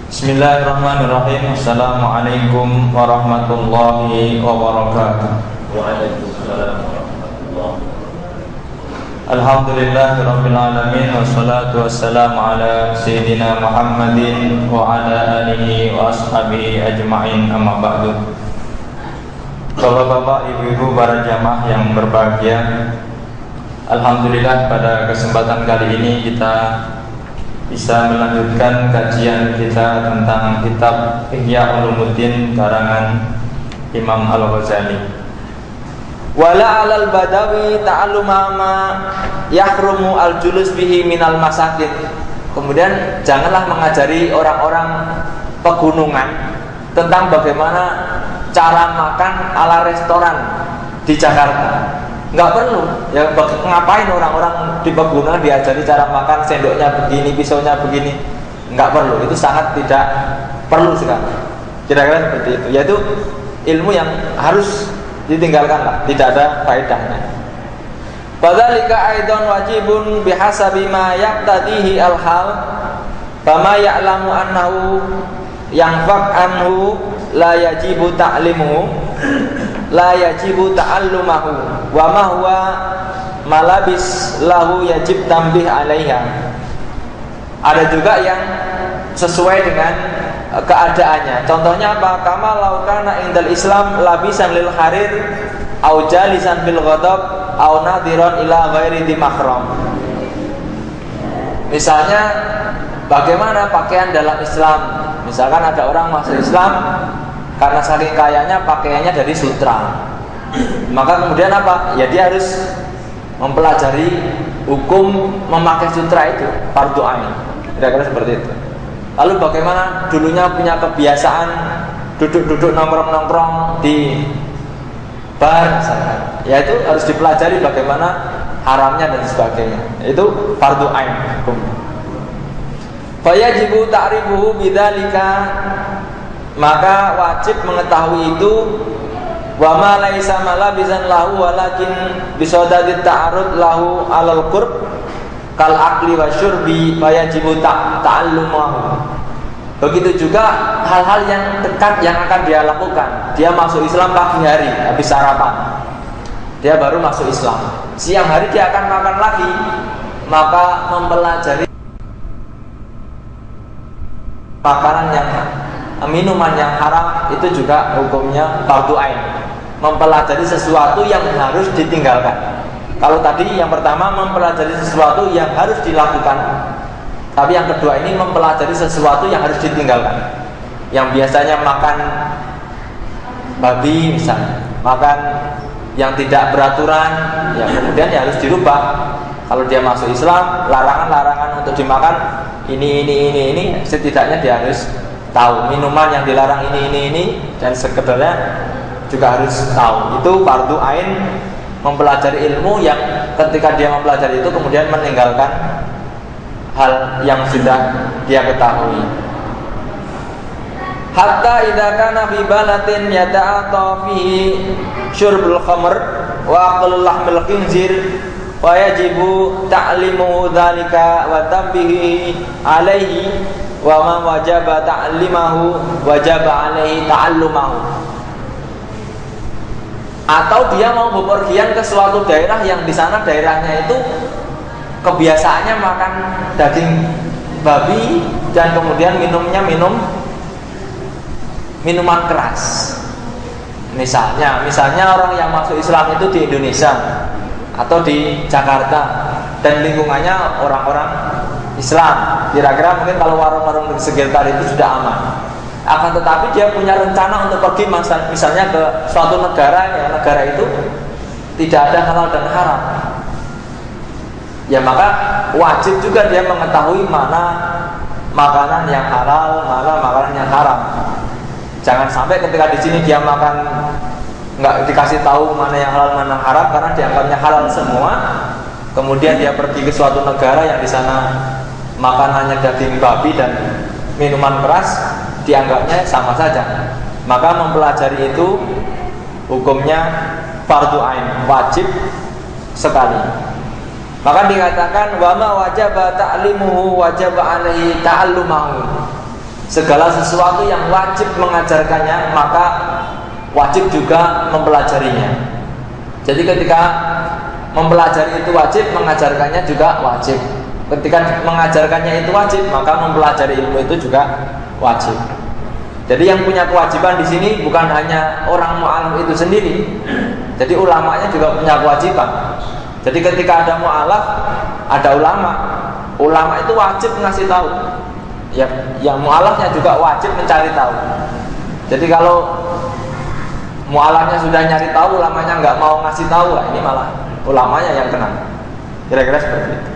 Bismillahirrahmanirrahim. Assalamualaikum warahmatullahi wabarakatuh. Waalaikumsalam warahmatullahi wabarakatuh. Alhamdulillahirabbil alamin wassalatu wassalamu ala sayyidina Muhammadin wa ala alihi wa ashabihi ajmain, amma ba'du. Bapak-bapak, ibu-ibu, para jamaah yang berbahagia, alhamdulillah pada kesempatan kali ini kita bisa melanjutkan kajian kita tentang kitab Ihya Ulumuddin karangan Imam Al-Ghazali. Wala 'alal badawi ta'alluma ma yahrumu al-julus bihi minal masakin. Kemudian janganlah mengajari orang-orang pegunungan tentang bagaimana cara makan ala restoran di Jakarta. Nggak perlu ya, ngapain orang-orang di pegunungan diajari cara makan, sendoknya begini, pisaunya begini. Nggak perlu, itu sangat tidak perlu sekali. Kira-kira seperti itu. Yaitu ilmu yang harus ditinggalkan lah, tidak ada faedahnya. Fadzalika aidan wajibun bihasabi ma yaqtadihi al-hal, fama ya'lamu annahu yanfaq anhu la yajibu ta'limuhu, la yajibu ta'allumahu, wa ma huwa malabis lahu yajib tambih alaiha. Ada juga yang sesuai dengan keadaannya. Contohnya apa? Kama laukana indal Islam labisan lil harir au jalisan bil ghadab au nadhiran ila ghairi di mahram. Misalnya bagaimana pakaian dalam Islam? Misalkan ada orang masuk Islam karena saking kayanya pakaiannya dari sutra, maka kemudian apa? Ya dia harus mempelajari hukum memakai sutra itu, fardhu ain. Kira-kira seperti itu. Lalu bagaimana dulunya punya kebiasaan duduk-duduk nongkrong-nongkrong di bar misalkan, ya itu harus dipelajari bagaimana haramnya dan sebagainya. Itu fardhu ain hukumnya. Fayajibu ta'rifuhu bidzalika, maka wajib mengetahui itu. Wa ma laisa malabisan lahu walakin bisadadit ta'arud lahu alal qurb kal akli wa syurbi fayajibu ta'allumahu. Begitu juga hal-hal yang dekat yang akan dia lakukan. Dia masuk Islam pagi hari habis sarapan, dia baru masuk Islam. Siang hari dia akan makan lagi, maka mempelajari makanan yang minuman yang haram itu juga hukumnya fardhu ain. Mempelajari sesuatu yang harus ditinggalkan. Kalau tadi yang pertama mempelajari sesuatu yang harus dilakukan, tapi yang kedua ini mempelajari sesuatu yang harus ditinggalkan. Yang biasanya makan babi misalnya, makan yang tidak beraturan, ya kemudian ya harus dirubah. Kalau dia masuk Islam, larangan-larangan untuk dimakan ini, setidaknya dia harus tahu minuman yang dilarang ini, dan sekedarnya juga harus tahu. Itu fardhu ain, mempelajari ilmu yang ketika dia mempelajari itu kemudian meninggalkan hal yang sudah dia ketahui. Hatta idza kana fi balatin yata'ata fihi syurbul khamr wa aqlul lahmil khinzir wa yajibu ta'limu dzalika wa tambihi alaihi wa ma wajaba ta'limahu wajaba alaihi ta'allumahu. Atau dia mau bepergian ke suatu daerah yang di sana daerahnya itu kebiasaannya makan daging babi dan kemudian minumnya minuman keras. Misalnya orang yang masuk Islam itu di Indonesia atau di Jakarta dan lingkungannya orang-orang Islam, kira-kira mungkin kalau warung-warung di sekitar itu sudah aman. Akan tetapi dia punya rencana untuk pergi misalnya ke suatu negara, ya negara itu tidak ada halal dan haram, ya maka wajib juga dia mengetahui mana makanan yang halal, mana makanan yang haram. Jangan sampai ketika di sini dia makan nggak dikasih tahu mana yang halal mana haram karena dianggapnya halal semua. Kemudian dia pergi ke suatu negara yang di sana makanannya daging babi dan minuman keras, dianggapnya sama saja. Maka mempelajari itu hukumnya fardhu ain, wajib sekali. Maka dikatakan wa ma wajaba ta'limuhu wajaba alaihi ta'allumahu. Segala sesuatu yang wajib mengajarkannya, maka wajib juga mempelajarinya. Jadi ketika mempelajari itu wajib, mengajarkannya juga wajib. Ketika mengajarkannya itu wajib, maka mempelajari ilmu itu juga wajib. Jadi yang punya kewajiban di sini bukan hanya orang mu'alaf itu sendiri. Jadi ulamanya juga punya kewajiban. Jadi ketika ada mu'alaf, ada ulama. Ulama itu wajib ngasih tahu. Ya, yang mu'alafnya juga wajib mencari tahu. Jadi kalau mu'alafnya sudah nyari tahu, ulamanya nggak mau ngasih tahu, ini malah ulamanya yang kena. Kira-kira seperti itu.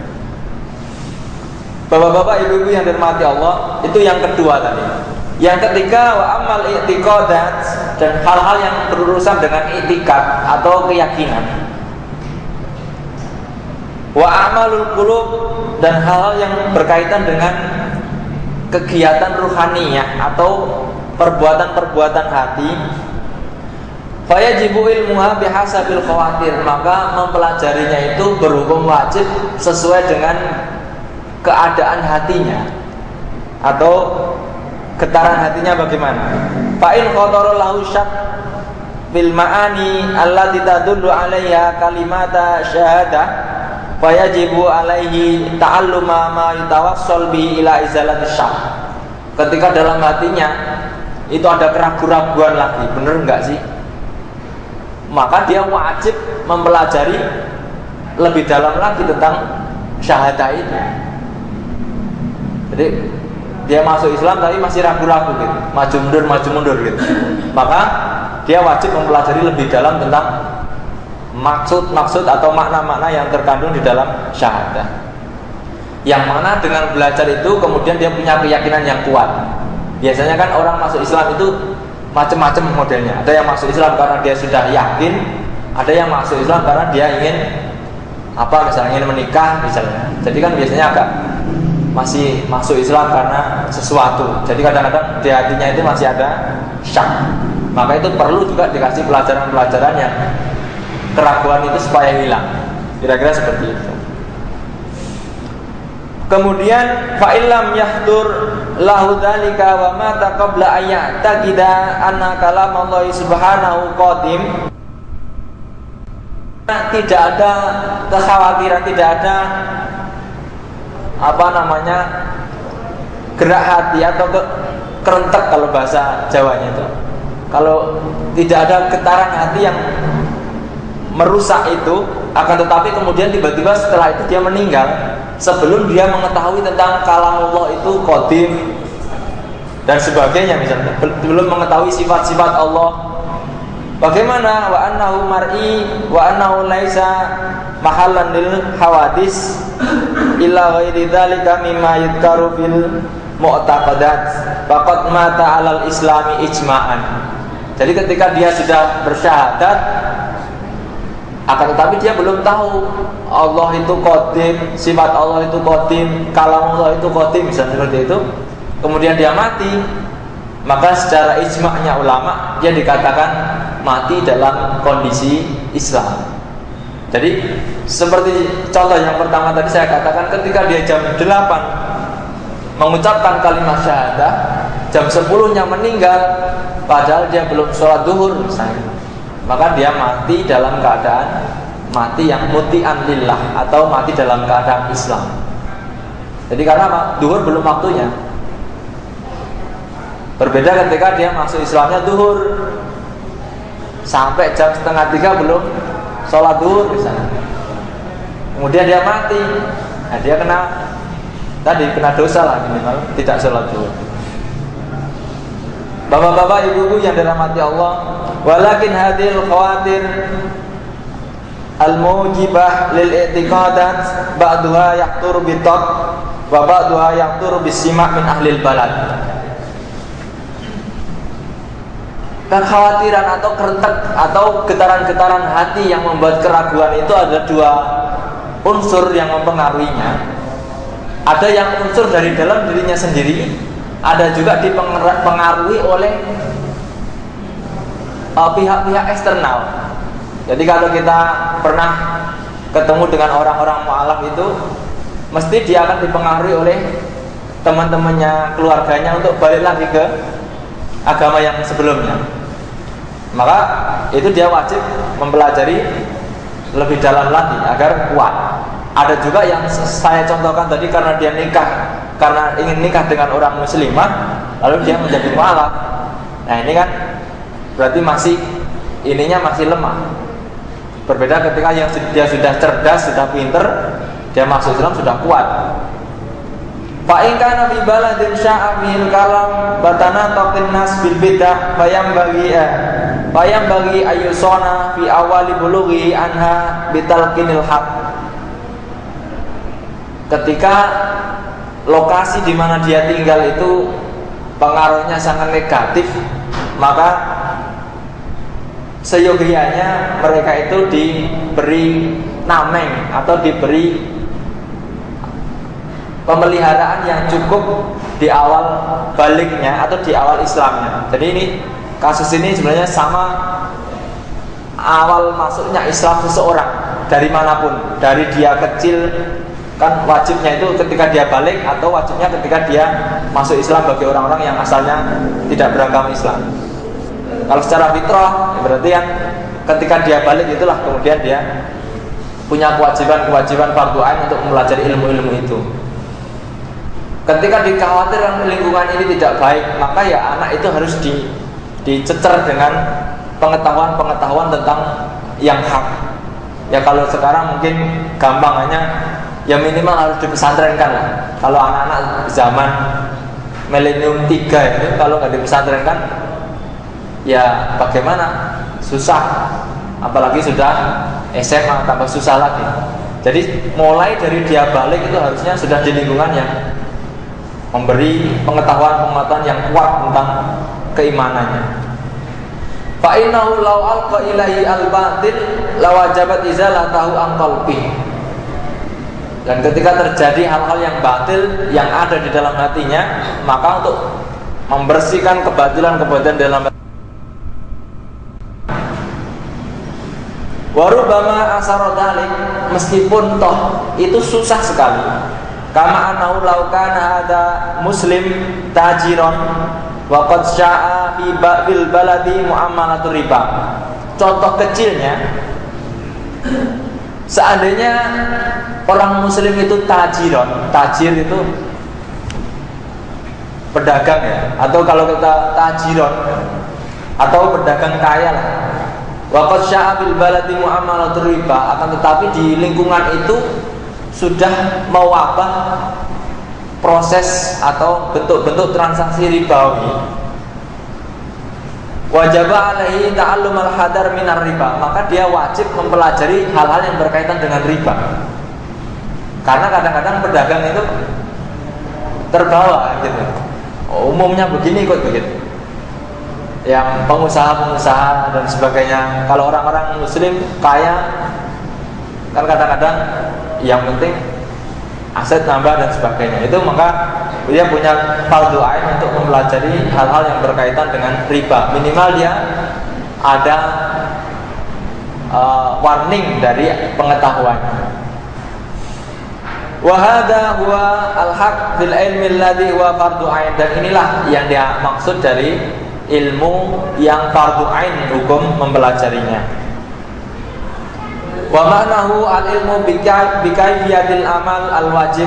Bapak-bapak, ibu-ibu yang dirahmati Allah, itu yang kedua tadi. Yang ketiga, wa amal i'tiqadat, dan hal-hal yang berurusan dengan i'tiqad atau keyakinan. Wa amalul qulub, dan hal-hal yang berkaitan dengan kegiatan ruhaniyah atau perbuatan-perbuatan hati. Fayajibu ilmuha bihasabil khawatir, maka mempelajarinya itu berhukum wajib sesuai dengan keadaan hatinya atau getaran hatinya bagaimana. Fa in khatara lahu syak bil ma'ani allati tadullu 'alaiha kalimata syahadah fayajibu alaihi ta'alluma ma yatawassal bi ila izalati syak. Ketika dalam hatinya itu ada keraguan-keraguan lagi, benar enggak sih? Maka dia wajib mempelajari lebih dalam lagi tentang syahadah itu. Jadi dia masuk Islam tapi masih ragu-ragu gitu, maju mundur gitu. Maka dia wajib mempelajari lebih dalam tentang maksud-maksud atau makna-makna yang terkandung di dalam syahadah. Yang mana dengan belajar itu kemudian dia punya keyakinan yang kuat. Biasanya kan orang masuk Islam itu macam-macam modelnya. Ada yang masuk Islam karena dia sudah yakin, ada yang masuk Islam karena dia ingin misalnya ingin menikah misalnya. Jadi kan biasanya agak masih masuk Islam karena sesuatu. Jadi kadang-kadang di hatinya itu masih ada syak. Maka itu perlu juga dikasih pelajaran-pelajaran yang keraguan itu supaya hilang. Kira-kira seperti itu. Kemudian fa illam yahdur lahu dzalika wa mata qabla ayyataqida anna kalamallahi subhanahu qadim. Tidak ada kekhawatiran, tidak ada gerak hati atau kerentek kalau bahasa Jawanya itu. Kalau tidak ada getaran hati yang merusak itu, akan tetapi kemudian tiba-tiba setelah itu dia meninggal sebelum dia mengetahui tentang kalamullah itu qadim dan sebagainya, misalnya belum mengetahui sifat-sifat Allah. Bagaimana wa annahu mar'i wa annahu laisa mahallan lil hawadis illa ghairi dzalika mimma yudkaru fil mu'taqadat faqad mata 'alal islami ijma'an. Jadi ketika dia sudah bersyahadat, akan tetapi dia belum tahu Allah itu qadim, sifat Allah itu qadim, kalam Allah itu qadim, misalnya seperti itu. Kemudian dia mati, maka secara ijma'nya ulama dia dikatakan mati dalam kondisi Islam. Jadi seperti contoh yang pertama tadi saya katakan, ketika dia jam 8 mengucapkan kalimat syahadah, jam 10-nya meninggal padahal dia belum sholat duhur misalnya, maka dia mati dalam keadaan mati yang muti'an lillah atau mati dalam keadaan Islam. Jadi karena apa? Duhur belum waktunya. Berbeda ketika dia masuk Islamnya duhur sampai jam 2:30 belum sholat duhur misalnya, kemudian dia mati, nah dia kena dosa lah minimal tidak sholat duhur. Bapak-bapak, ibu-ibu yang dirahmati Allah, walakin hadil khawatir al-mujibah lil i'tiqadat ba'duha yaqtur bitat wa ba'duha yaqtur bisima' min ahlil balad. Kekhawatiran atau kerentek atau getaran-getaran hati yang membuat keraguan itu ada dua unsur yang mempengaruhinya. Ada yang unsur dari dalam dirinya sendiri, ada juga dipengaruhi oleh pihak-pihak eksternal. Jadi kalau kita pernah ketemu dengan orang-orang mu'alaf itu, mesti dia akan dipengaruhi oleh teman-temannya, keluarganya untuk balik lagi ke agama yang sebelumnya, maka itu dia wajib mempelajari lebih dalam lagi agar kuat. Ada juga yang saya contohkan tadi, karena dia nikah, karena ingin nikah dengan orang muslimah, lalu dia menjadi mualaf. Nah ini kan berarti masih ininya masih lemah. Berbeda ketika yang dia sudah cerdas, sudah pinter, dia masuk Islam sudah kuat. Fa in kana fi baladin sya'a fil kalam batana taqin nas bil bidah bayam bagi ayusona fi awali bulughi anha bitalqinil haq. Ketika lokasi di mana dia tinggal itu pengaruhnya sangat negatif, maka seyogianya mereka itu diberi nameng atau diberi pemeliharaan yang cukup di awal baliknya atau di awal Islamnya. Jadi ini kasus ini sebenarnya sama awal masuknya Islam seseorang dari manapun, dari dia kecil kan wajibnya itu ketika dia balik, atau wajibnya ketika dia masuk Islam bagi orang-orang yang asalnya tidak beragama Islam. Kalau secara fitrah berarti yang ketika dia balik itulah kemudian dia punya kewajiban fardu ain untuk mempelajari ilmu-ilmu itu. Ketika dikhawatirkan lingkungan ini tidak baik, maka ya anak itu harus dicecer dengan pengetahuan tentang yang hak. Ya kalau sekarang mungkin gampang, hanya ya minimal harus dipesantrenkan lah. Kalau anak-anak zaman milenium 3 itu kalau nggak dipesantrenkan, ya bagaimana? Susah. Apalagi sudah SMA tambah susah lagi. Jadi mulai dari dia balik itu harusnya sudah di lingkungan yang memberi pengetahuan yang kuat tentang keimanannya. Fa innahu law alqa ilaihi al-batil lawajabat izalatahu an qalbi. Dan ketika terjadi hal-hal yang batil yang ada di dalam hatinya, maka untuk membersihkan kebatilan dalam warubama asarodalik, meskipun toh itu susah sekali. Kama annahu law kana ada muslim tajiron wa qad sya'a fi bil baladi muamalatur riba. Contoh kecilnya, seandainya orang muslim itu tajiron, tajir itu pedagang ya, atau kalau kita tajiron atau pedagang kaya lah. Wa qad sya'a bil baladi muamalatur riba, akan tetapi di lingkungan itu sudah mewabah proses atau bentuk-bentuk transaksi ribawi. Wajib alaihi ta'allum al-hadar minar riba, maka dia wajib mempelajari hal-hal yang berkaitan dengan riba. Karena kadang-kadang pedagang itu terbawa gitu. Umumnya begini kok begitu. Yang pengusaha-pengusaha dan sebagainya, kalau orang-orang muslim kaya kan kadang-kadang yang penting aset nambah dan sebagainya, itu maka dia punya fardu ain untuk mempelajari hal-hal yang berkaitan dengan riba. Minimal dia ada warning dari pengetahuannya. Wa hadza huwa al-haq fil ilmi alladhi huwa fardu ain, dan inilah yang dia maksud dari ilmu yang fardu ain, hukum mempelajarinya. Wa ma'nahu al-ilmu bikaifiyatil amal al-wajib,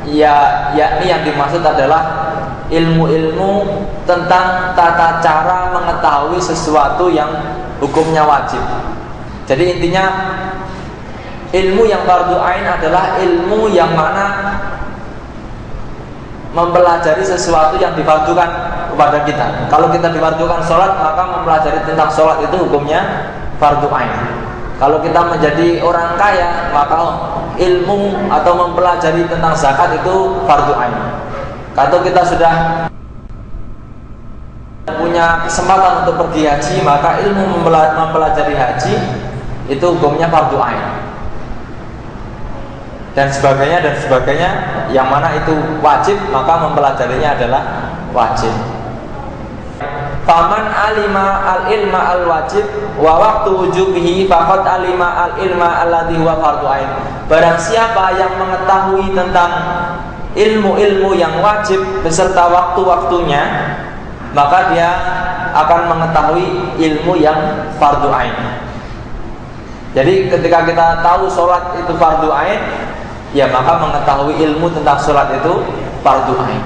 yakni yang dimaksud adalah ilmu-ilmu tentang tata cara mengetahui sesuatu yang hukumnya wajib. Jadi intinya ilmu yang fardu ain adalah ilmu yang mana mempelajari sesuatu yang difardukan kepada kita. Kalau kita difardukan sholat, maka mempelajari tentang sholat itu hukumnya fardu ain. Kalau kita menjadi orang kaya, maka ilmu atau mempelajari tentang zakat itu fardu ain. Kalau kita sudah punya kesempatan untuk pergi haji, maka ilmu mempelajari haji itu hukumnya fardu ain. Dan sebagainya, yang mana itu wajib, maka mempelajarinya adalah wajib. Faman alima al-ilma al-wajib wa waqtu wujubihi faqad alima al-ilma alladhi huwa fardhu ain. Barang siapa yang mengetahui tentang ilmu-ilmu yang wajib beserta waktu-waktunya, maka dia akan mengetahui ilmu yang fardu ain. Jadi ketika kita tahu sholat itu fardu ain, ya maka mengetahui ilmu tentang sholat itu fardu ain.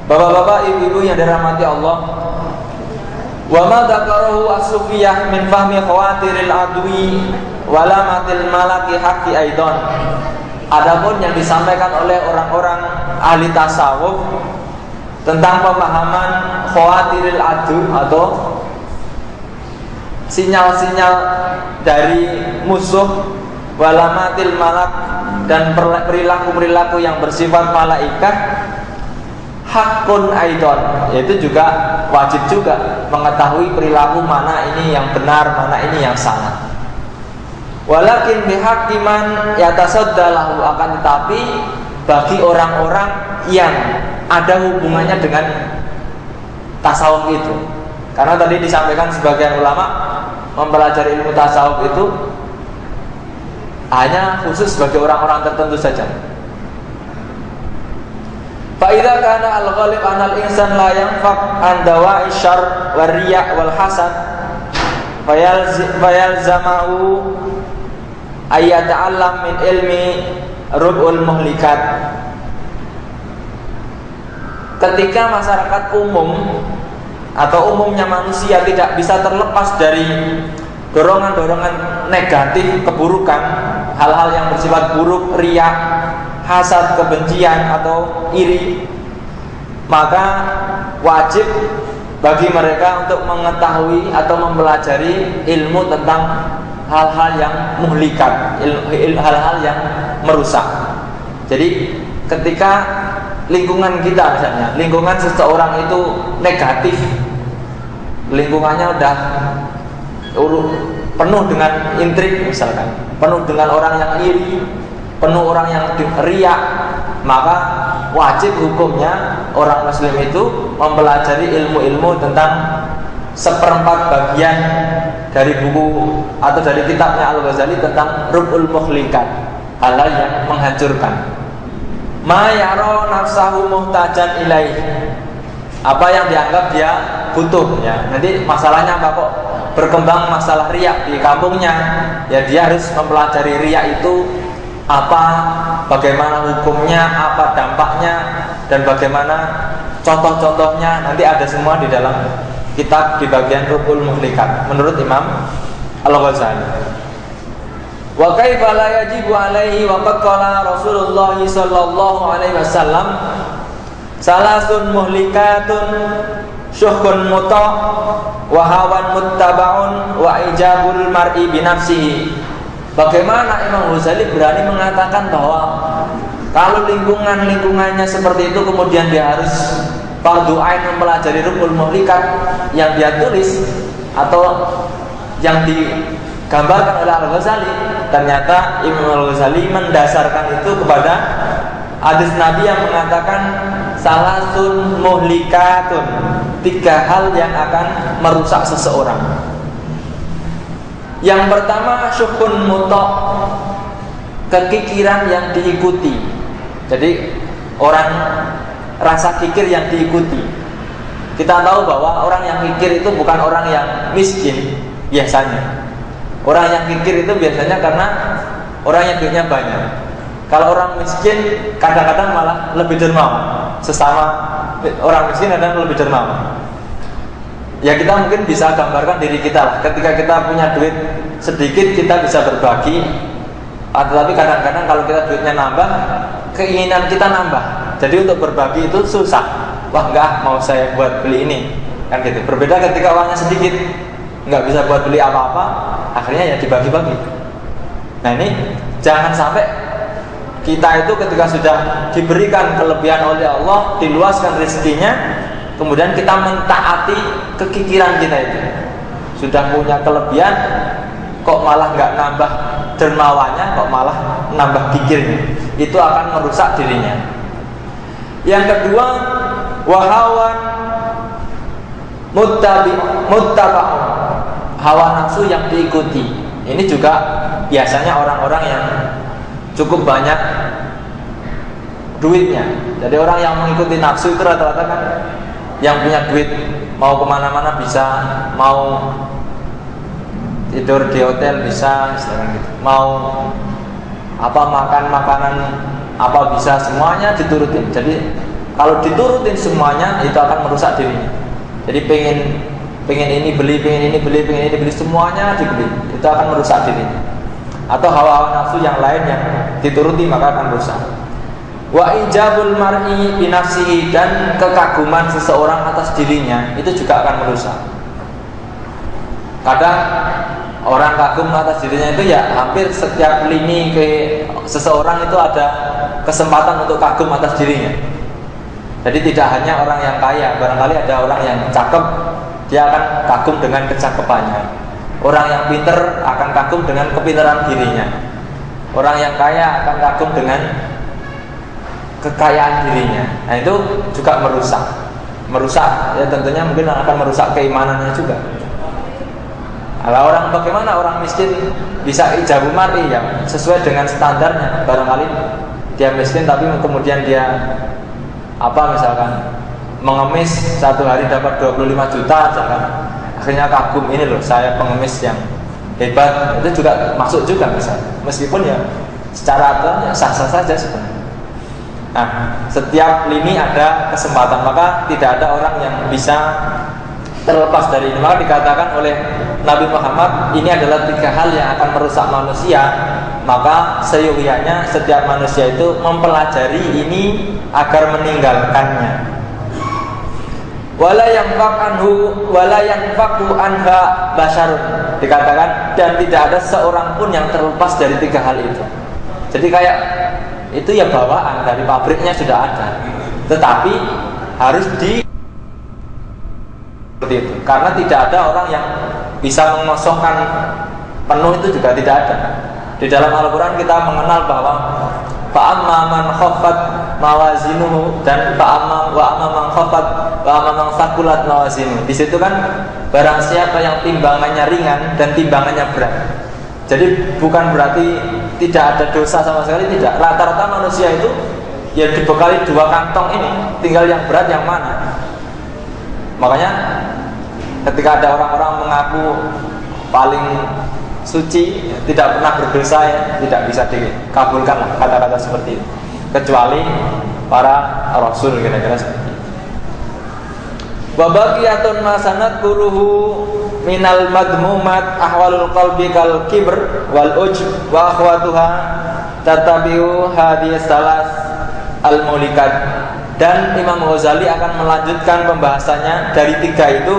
Bapak-bapak, ibu-ibu yang dirahmati Allah, wa ma dzakarahu as-sufiyah min fahmi khawatiril adwi walamatil malaki haqqi aidan. Adapun yang disampaikan oleh orang-orang ahli tasawuf tentang pemahaman khawatiril adu atau sinyal-sinyal dari musuh, walamatil malak, dan perilaku-perilaku yang bersifat malaikat, hakun aidon, yaitu juga wajib juga mengetahui perilaku mana ini yang benar, mana ini yang salah. Walakin bihakiman yatasaddalahu, akan tetapi bagi orang-orang yang ada hubungannya dengan tasawuf itu. Karena tadi disampaikan sebagian ulama mempelajari ilmu tasawuf itu hanya khusus bagi orang-orang tertentu saja. Fa idza kana al-ghalib 'ala al-insan la yanfaq an dawa'i syarr wa riya' wal hasad fayalzamahu ayyata'allam min ilmi rub'ul muhlikat. Ketika masyarakat umum atau umumnya manusia tidak bisa terlepas dari dorongan-dorongan negatif, keburukan, hal-hal yang bersifat buruk, riya, hasad, kebencian atau iri, maka wajib bagi mereka untuk mengetahui atau mempelajari ilmu tentang hal-hal yang muhlikat, hal-hal yang merusak. Jadi ketika lingkungan kita, misalnya lingkungan seseorang itu negatif, lingkungannya udah penuh dengan intrik misalkan, penuh dengan orang yang iri, penuh orang yang riya, maka wajib hukumnya orang muslim itu mempelajari ilmu-ilmu tentang seperempat bagian dari buku atau dari kitabnya Al-Ghazali tentang Rub'ul Muhlikat, hal-hal yang menghancurkan. Ma yara nafsahu muhtajan ilaih, apa yang dianggap dia butuh, ya. Nanti masalahnya apa kok berkembang masalah riya di kampungnya, ya dia harus mempelajari riya itu apa, bagaimana hukumnya, apa dampaknya, dan bagaimana contoh-contohnya. Nanti ada semua di dalam kitab di bagian Rub'ul Muhlikat menurut Imam Al-Ghazali. Wa kaifa la yajibu alaihi wa qad qala Rasulullah sallallahu alaihi wasallam salasun muhlikatun syuhkun muta wa hawan muttaba'un wa ijabul mar'i bi nafsihi. Bagaimana Imam Ghazali berani mengatakan bahwa kalau lingkungannya seperti itu kemudian dia harus fardu ain mempelajari Rub'ul Muhlikat yang dia tulis atau yang digambarkan oleh Al-Ghazali. Ternyata Imam Al-Ghazali mendasarkan itu kepada hadis Nabi yang mengatakan salasun muhlikatun, 3 hal yang akan merusak seseorang. Yang pertama syukun mutok, kekikiran yang diikuti. Jadi orang rasa kikir yang diikuti. Kita tahu bahwa orang yang kikir itu bukan orang yang miskin biasanya. Orang yang kikir itu biasanya karena orang yang duitnya banyak. Kalau orang miskin kadang-kadang malah lebih dermawan. Sesama orang miskin kadang lebih dermawan. Ya kita mungkin bisa gambarkan diri kita lah. Ketika kita punya duit sedikit kita bisa berbagi. Tetapi kadang-kadang kalau kita duitnya nambah, keinginan kita nambah. Jadi untuk berbagi itu susah. Wah enggak, mau saya buat beli ini, kan gitu. Berbeda ketika uangnya sedikit, nggak bisa buat beli apa-apa, akhirnya ya dibagi-bagi. Nah ini jangan sampai kita itu ketika sudah diberikan kelebihan oleh Allah, diluaskan rezekinya, kemudian kita mentaati kekikiran kita itu. Sudah punya kelebihan, kok malah nggak nambah dermawannya, kok malah nambah kikirnya. Itu akan merusak dirinya. Yang kedua, wahawan muttaba'un, hawa nafsu yang diikuti. Ini juga biasanya orang-orang yang cukup banyak duitnya. Jadi orang yang mengikuti nafsu itu rata-rata kan yang punya duit, mau kemana-mana bisa, mau tidur di hotel bisa, misalkan gitu. Mau makan makanan apa bisa, semuanya diturutin. Jadi kalau diturutin semuanya itu akan merusak dirinya. Jadi pengen ini beli, pengen ini beli, semuanya dibeli, itu akan merusak dirinya. Atau hawa-hawa nafsu yang lain yang dituruti maka akan rusak. Wa ijabul mar'i bi nafsihi, dan kekaguman seseorang atas dirinya itu juga akan merusak. Kadang orang kagum atas dirinya itu ya hampir setiap lini ke seseorang itu ada kesempatan untuk kagum atas dirinya. Jadi tidak hanya orang yang kaya, barangkali ada orang yang cakep, dia akan kagum dengan kecakapannya. Orang yang pinter akan kagum dengan kepintaran dirinya. Orang yang kaya akan kagum dengan kekayaan dirinya. Nah itu juga merusak ya, tentunya mungkin akan merusak keimanannya juga. Kalau orang bagaimana orang miskin bisa ijabul mar'i ya sesuai dengan standarnya. Barangkali dia miskin tapi kemudian dia misalkan mengemis satu hari dapat 25 juta misalkan. Akhirnya kagum, ini loh saya pengemis yang hebat. Itu juga masuk juga misalnya. Meskipun ya secara aturan ya sah-sah saja sebenarnya. Nah, setiap lini ada kesempatan, maka tidak ada orang yang bisa terlepas dari ini. Maka dikatakan oleh Nabi Muhammad, ini adalah 3 hal yang akan merusak manusia. Maka seyogyanya setiap manusia itu mempelajari ini agar meninggalkannya. Wala yanfaqu anha basyarun, dikatakan, dan tidak ada seorang pun yang terlepas dari 3 hal itu. Jadi kayak itu ya bawaan dari pabriknya sudah ada, tetapi harus seperti itu. Karena tidak ada orang yang bisa mengosongkan penuh, itu juga tidak ada. Di dalam Al-Quran kita mengenal bahwa fa'amma man khaffat mawazinuhu dan fa'amma man khaffat wa amma man thaqulat mawazinuhu. Di situ kan barang siapa yang timbangannya ringan dan timbangannya berat. Jadi bukan berarti tidak ada dosa sama sekali, tidak. Rata-rata manusia itu ya dibekali 2 kantong ini, tinggal yang berat yang mana. Makanya ketika ada orang-orang mengaku paling suci, tidak pernah berdosa, ya tidak bisa dikabulkan lah kata-kata seperti itu, kecuali para rasul, kira-kira seperti itu. Wa baqiyatun ma sanadkuruhu minal madmumat ahwalul qalbi kal kibr wal ujb wa akhwatuha tatabi'u hadhihi salas al mulikat. Dan Imam Ghazali akan melanjutkan pembahasannya dari 3 itu,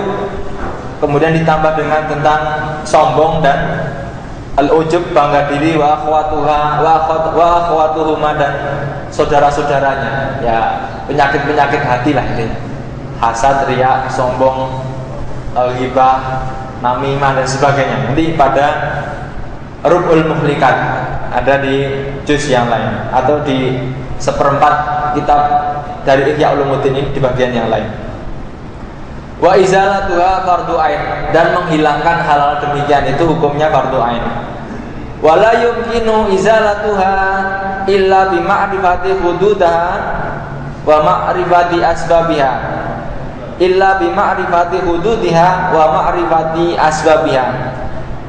kemudian ditambah dengan tentang sombong dan al-ujub, bangga diri, wa akhwatuha wa akhwatuhuma, dan saudara-saudaranya, ya penyakit-penyakit hati lah intinya. Hasad, riya, sombong, ghibah, namimah dan sebagainya. Nanti pada Rub'ul Muhlikat, ada di juz yang lain, atau di 1/4 kitab dari Ihya Ulumuddin ini di bagian yang lain. Wa izalatuha fardhu ain, dan menghilangkan hal demikian itu hukumnya fardhu ain. Wala yumkinu izalatuha illa bi ma'rifati hududaha wa ma'rifati asbabiha. Illa bi ma'rifati hududiha wa ma'rifati asbabiha.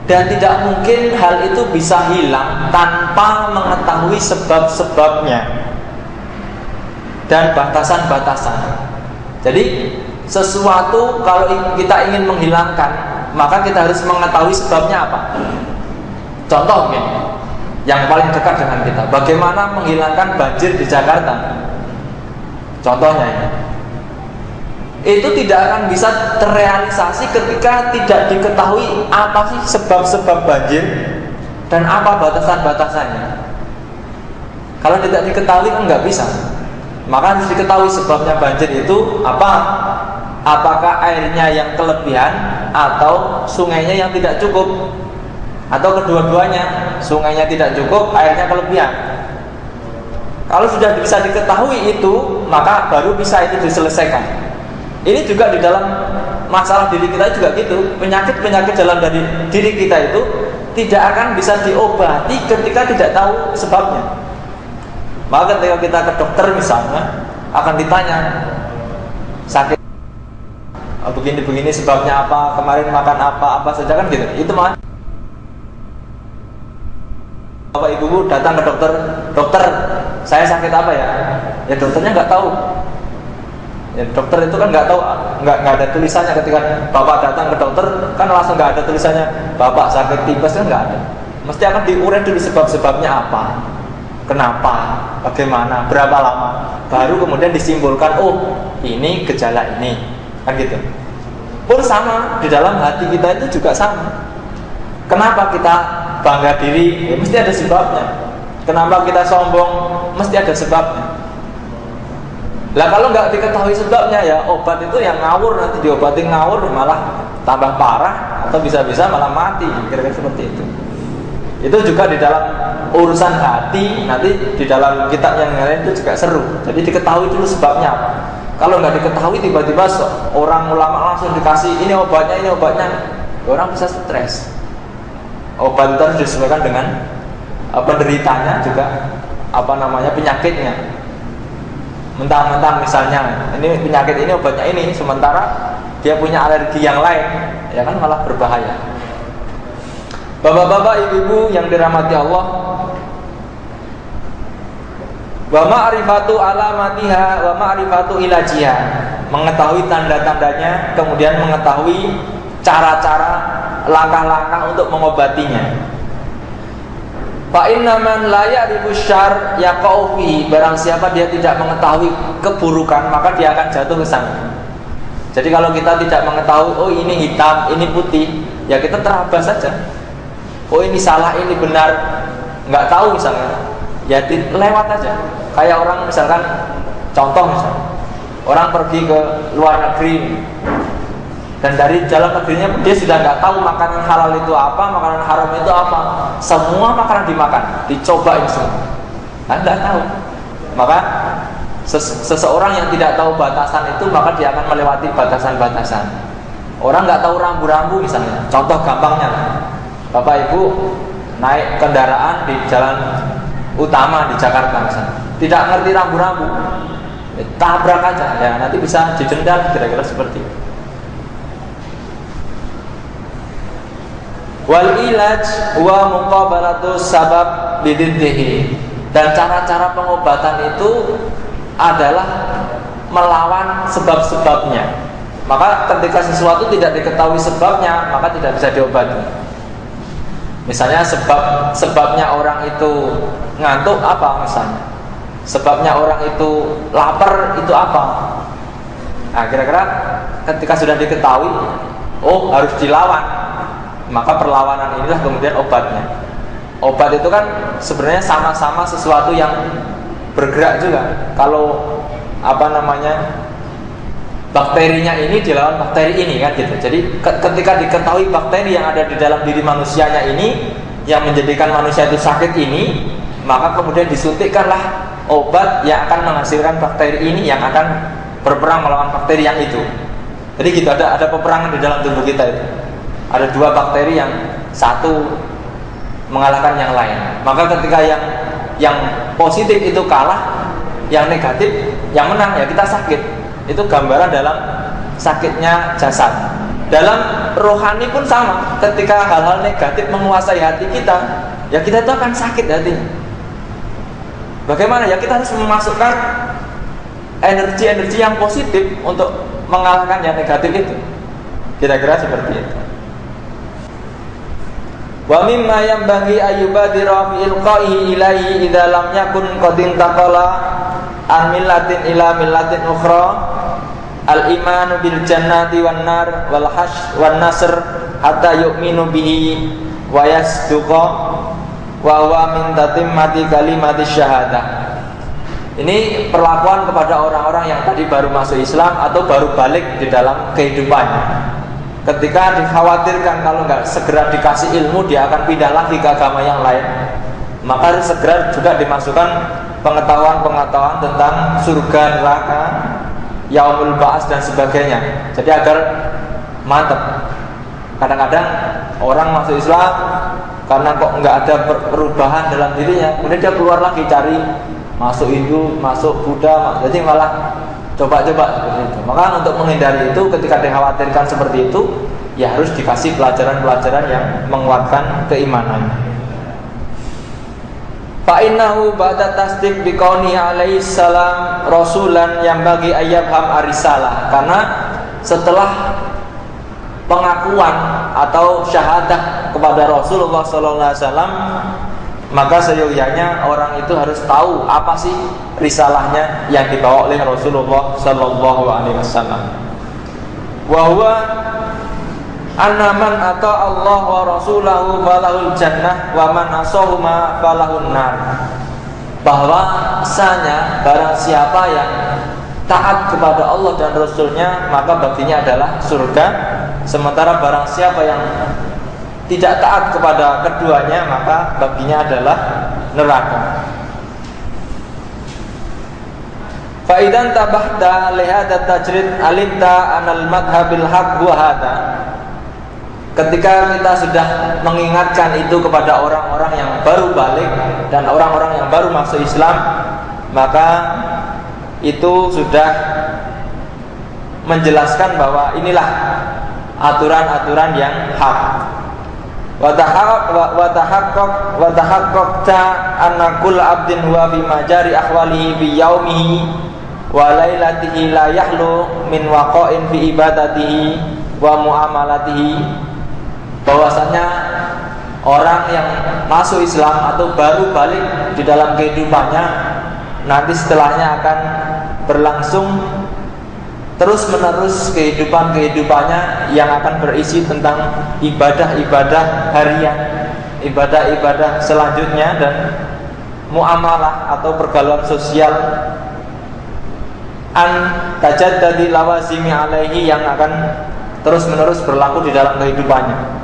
Dan tidak mungkin hal itu bisa hilang tanpa mengetahui sebab-sebabnya dan batasan-batasan. Jadi sesuatu kalau kita ingin menghilangkan, maka kita harus mengetahui sebabnya apa. Contoh mungkin yang paling dekat dengan kita, bagaimana menghilangkan banjir di Jakarta. Contohnya ini, itu tidak akan bisa terrealisasi ketika tidak diketahui apa sih sebab-sebab banjir dan apa batasan-batasannya. Kalau tidak diketahui kan nggak bisa. Maka harus diketahui sebabnya banjir itu apa. Apakah airnya yang kelebihan atau sungainya yang tidak cukup, atau kedua-duanya, sungainya tidak cukup, airnya kelebihan. Kalau sudah bisa diketahui itu, maka baru bisa itu diselesaikan. Ini juga di dalam masalah diri kita juga gitu. Penyakit-penyakit dalam dari diri kita itu tidak akan bisa diobati ketika tidak tahu sebabnya. Maka ketika kita ke dokter misalnya akan ditanya sakit begini-begini sebabnya apa, kemarin makan apa saja kan gitu. Itu mah Bapak Ibu datang ke dokter, dokter saya sakit apa ya? Ya dokternya nggak tahu. Ya, dokter itu kan nggak tahu, nggak ada tulisannya. Ketika Bapak datang ke dokter kan langsung nggak ada tulisannya Bapak sakit tipes, kan nggak ada. Mesti akan diurai dulu sebab-sebabnya apa, kenapa, bagaimana, berapa lama, baru kemudian disimpulkan, oh ini gejala ini, kan gitu. Pun sama di dalam hati kita itu juga sama. Kenapa kita bangga diri? Ya, mesti ada sebabnya. Kenapa kita sombong? Mesti ada sebabnya. Lah kalau nggak diketahui sebabnya, ya obat itu yang ngawur, nanti diobati ngawur malah tambah parah atau bisa-bisa malah mati, kira-kira seperti itu. Itu juga di dalam urusan hati, nanti di dalam kitab yang lain itu juga seru. Jadi diketahui dulu sebabnya apa. Kalau nggak diketahui tiba-tiba orang ulama langsung dikasih ini obatnya, orang bisa stres. Obat itu harus disesuaikan dengan penderitanya juga penyakitnya. Mentang-mentang misalnya ini penyakit ini obatnya ini, sementara dia punya alergi yang lain, ya kan malah berbahaya. Bapak-bapak, ibu-ibu yang dirahmati Allah, wa ma'rifatu alamatiha wa ma'rifatu ilajiha, mengetahui tanda-tandanya, kemudian mengetahui cara-cara, langkah-langkah untuk mengobatinya. Fa inna man la ya'rifu syarr yaqau fi, barang siapa dia tidak mengetahui keburukan maka dia akan jatuh ke sana. Jadi kalau kita tidak mengetahui oh ini hitam, ini putih, ya kita terabas saja. Oh ini salah, ini benar, nggak tahu misalnya, ya lewat aja. Kayak orang misalkan, contoh misalnya, orang pergi ke luar negeri dan dari dalam negerinya dia sudah nggak tahu makanan halal itu apa, makanan haram itu apa. Semua makanan dimakan, dicobain semua, nggak tahu. Maka seseorang yang tidak tahu batasan itu, maka dia akan melewati batasan-batasan. Orang nggak tahu rambu-rambu misalnya, contoh gampangnya, Bapak Ibu naik kendaraan di jalan utama di Jakarta misalnya, tidak ngerti rambu-rambu, tabrak aja, ya nanti bisa didenda, kira-kira seperti itu. Wal ilaj wa muqabalatu sabab bididdihi, dan cara-cara pengobatan itu adalah melawan sebab-sebabnya. Maka ketika sesuatu tidak diketahui sebabnya, maka tidak bisa diobati. Misalnya sebabnya orang itu ngantuk apa misalnya, sebabnya orang itu lapar itu apa. Nah kira-kira ketika sudah diketahui, oh harus dilawan, maka perlawanan inilah kemudian obatnya. Obat itu kan sebenarnya sama-sama sesuatu yang bergerak juga. Kalau bakterinya ini dilawan bakteri ini kan gitu. Jadi ketika diketahui bakteri yang ada di dalam diri manusianya ini yang menjadikan manusia itu sakit ini, maka kemudian disuntikkanlah obat yang akan menghasilkan bakteri ini yang akan berperang melawan bakteri yang itu. Jadi gitu, ada peperangan di dalam tubuh kita itu. Ada dua bakteri yang satu mengalahkan yang lain. Maka ketika yang positif itu kalah, yang negatif yang menang, ya kita sakit. Itu gambaran dalam sakitnya jasad. Dalam rohani pun sama. Ketika hal-hal negatif menguasai hati kita, ya kita itu akan sakit hatinya. Bagaimana? Ya kita harus memasukkan energi-energi yang positif untuk mengalahkan yang negatif itu. Kira-kira seperti itu. Wa mimma yanbaghi ayyubadira fi ilqaihi ilaihi idza lam yakun qad intaqala an millatin ila millatin ukhra al-imanu bil jannati wan nar wal hash wan nasr hatta yu'minu bihi wa yasduqa wa huwa min tatimmati kalimati syahadah. Ini perlakuan kepada orang-orang yang tadi baru masuk Islam atau baru balik di dalam kehidupannya. Ketika dikhawatirkan kalau nggak segera dikasih ilmu dia akan pindah lagi ke agama yang lain, maka harus segera juga dimasukkan pengetahuan-pengetahuan tentang surga, neraka, yaumul ba'ats dan sebagainya. Jadi agar mantap. Kadang-kadang orang masuk Islam karena kok nggak ada perubahan dalam dirinya, kemudian dia keluar lagi cari masuk Hindu, masuk Buddha, jadi malah coba-coba seperti itu. Maka untuk menghindari itu, ketika dikhawatirkan seperti itu, ya harus dikasih pelajaran-pelajaran yang menguatkan keimanannya. Fa innahu ba'da tasdiq bi kauni alaihi salam rasulan yang bagi ayyabham arisalah, karena setelah pengakuan atau syahadah kepada Rasulullah sallallahu alaihi wasallam, maka seyogyanya orang itu harus tahu apa sih risalahnya yang dibawa oleh Rasulullah sallallahu alaihi wasallam. Wa huwa anna man ata Allah wa rasulahu falahul jannah wa man asahuma falahun nar. Bahwasanya barang siapa yang taat kepada Allah dan Rasulnya, maka baginya adalah surga. Sementara barang siapa yang tidak taat kepada keduanya, maka baginya adalah neraka. Fa idan tabahta li hadha tajrid alimta anal madhhabil haq wa hada. Ketika kita sudah mengingatkan itu kepada orang-orang yang baru balik dan orang-orang yang baru masuk Islam, maka itu sudah menjelaskan bahwa inilah aturan-aturan yang hak. Wa tahaqqaqta anna kull 'abdin huwa bi majari ahwalihi bi yaumihi wa lailatihi la yahlu min waqa'in fi ibadatihi wa muamalatihi. Bahwasanya orang yang masuk Islam atau baru balik di dalam kehidupannya, nanti setelahnya akan berlangsung terus-menerus kehidupannya yang akan berisi tentang ibadah-ibadah harian, ibadah-ibadah selanjutnya, dan muamalah atau pergaulan sosial an tajaddadi lawazimi alaihi yang akan terus-menerus berlaku di dalam kehidupannya.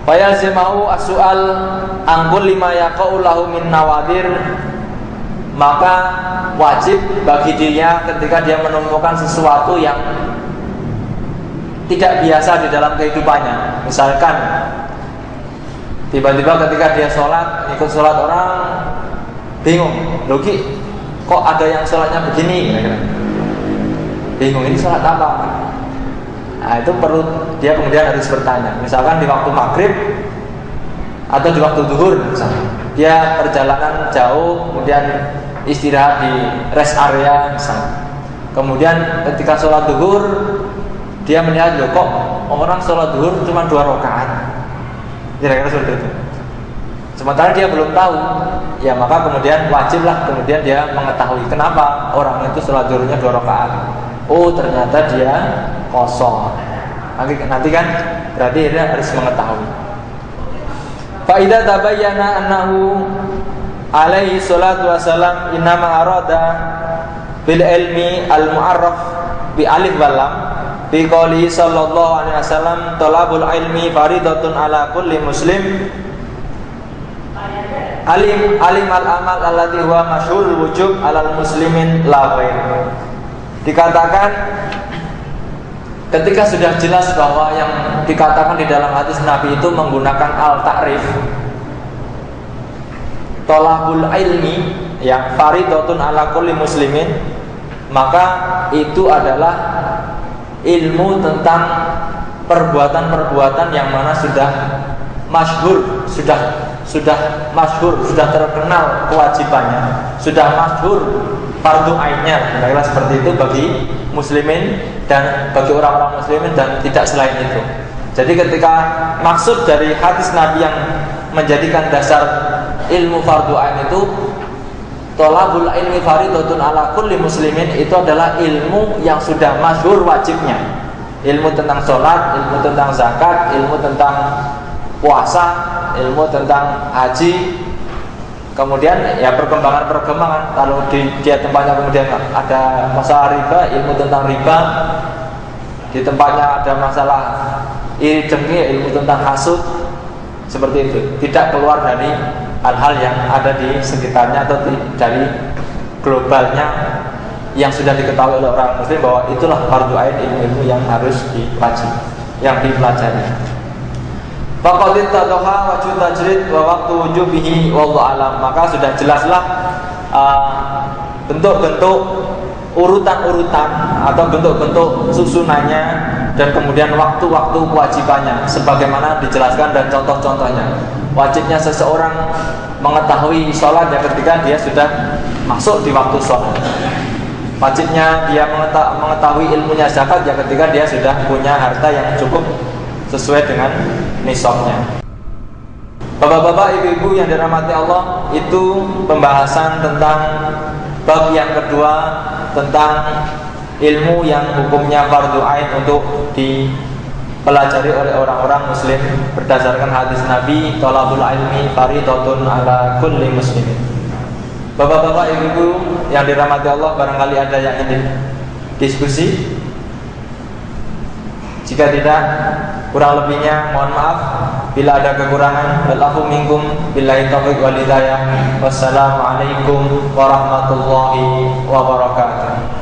Fayalzimahu as-su'al angkul lima yaqa'u lahu min nawadir, maka wajib bagi dirinya ketika dia menemukan sesuatu yang tidak biasa di dalam kehidupannya. Misalkan tiba-tiba ketika dia sholat, ikut sholat orang, bingung, logi kok ada yang sholatnya begini, bingung, ini sholat apa? Nah, itu perlu dia kemudian harus bertanya. Misalkan di waktu maghrib atau di waktu zuhur, misalnya dia perjalanan jauh, kemudian istirahat di rest area misalnya. Kemudian ketika sholat zuhur, dia melihat, loh kok orang sholat zuhur cuma 2 rakaat, kira-kira seperti itu. Sementara dia belum tahu, ya maka kemudian wajiblah kemudian dia mengetahui kenapa orang itu sholat zuhurnya 2 rakaat. Oh, ternyata dia kosong. Nanti kan berarti dia harus mengetahui. Fa idza tabayyana annahu alaihi salatu wassalam innama arada bil ilmi al mu'arraf bi alif wal lam bi qouli sallallahu alaihi wasallam talabul ilmi faridatun ala kulli muslim alim al amal alladhi huwa masyhurul wujub alal muslimin la ghair. Dikatakan ketika sudah jelas bahwa yang dikatakan di dalam hadis Nabi itu menggunakan al-ta'rif, tolabul ilmi yang faridatun ala kulli muslimin, maka itu adalah ilmu tentang perbuatan-perbuatan yang mana sudah masyhur, sudah masyhur, sudah terkenal kewajibannya, sudah masyhur fardu ainnya, kira-kira seperti itu bagi muslimin dan bagi orang-orang muslimin dan tidak selain itu. Jadi ketika maksud dari hadis Nabi yang menjadikan dasar ilmu fardu ain itu tolabul ilmi faridatun ala kulli muslimin, itu adalah ilmu yang sudah masyhur wajibnya. Ilmu tentang sholat, ilmu tentang zakat, ilmu tentang puasa, ilmu tentang haji. Kemudian ya perkembangan-perkembangan, kalau di dia tempatnya kemudian ada masalah riba, ilmu tentang riba. Di tempatnya ada masalah iri dengki, ilmu tentang hasud. Seperti itu, tidak keluar dari hal-hal yang ada di sekitarnya atau dari globalnya yang sudah diketahui oleh orang muslim bahwa itulah fardu ain, ilmu-ilmu yang harus dipelajari, yang dipelajari. Faqad ittadaha wajhu tajrid wa waqtu wujubihi wallahu alam. Maka sudah jelaslah bentuk-bentuk urutan-urutan atau bentuk-bentuk susunannya dan kemudian waktu-waktu kewajibannya sebagaimana dijelaskan dan contoh-contohnya. Wajibnya seseorang mengetahui sholat ya ketika dia sudah masuk di waktu sholat. Wajibnya dia mengetahui ilmunya zakat ya ketika dia sudah punya harta yang cukup sesuai dengan nisabnya. Bapak-bapak, ibu-ibu yang dirahmati Allah, itu pembahasan tentang bab yang kedua tentang ilmu yang hukumnya fardu ain untuk dipelajari oleh orang-orang muslim berdasarkan hadis Nabi, thalabul ilmi fardhatun ala kulli muslimin. Bapak-bapak, ibu-ibu yang dirahmati Allah, barangkali ada yang ingin diskusi? Jika tidak, kurang lebihnya mohon maaf. Bila ada kekurangan, wal minkum billahi taufiq wal hidayah. Wassalamualaikum warahmatullahi wabarakatuh.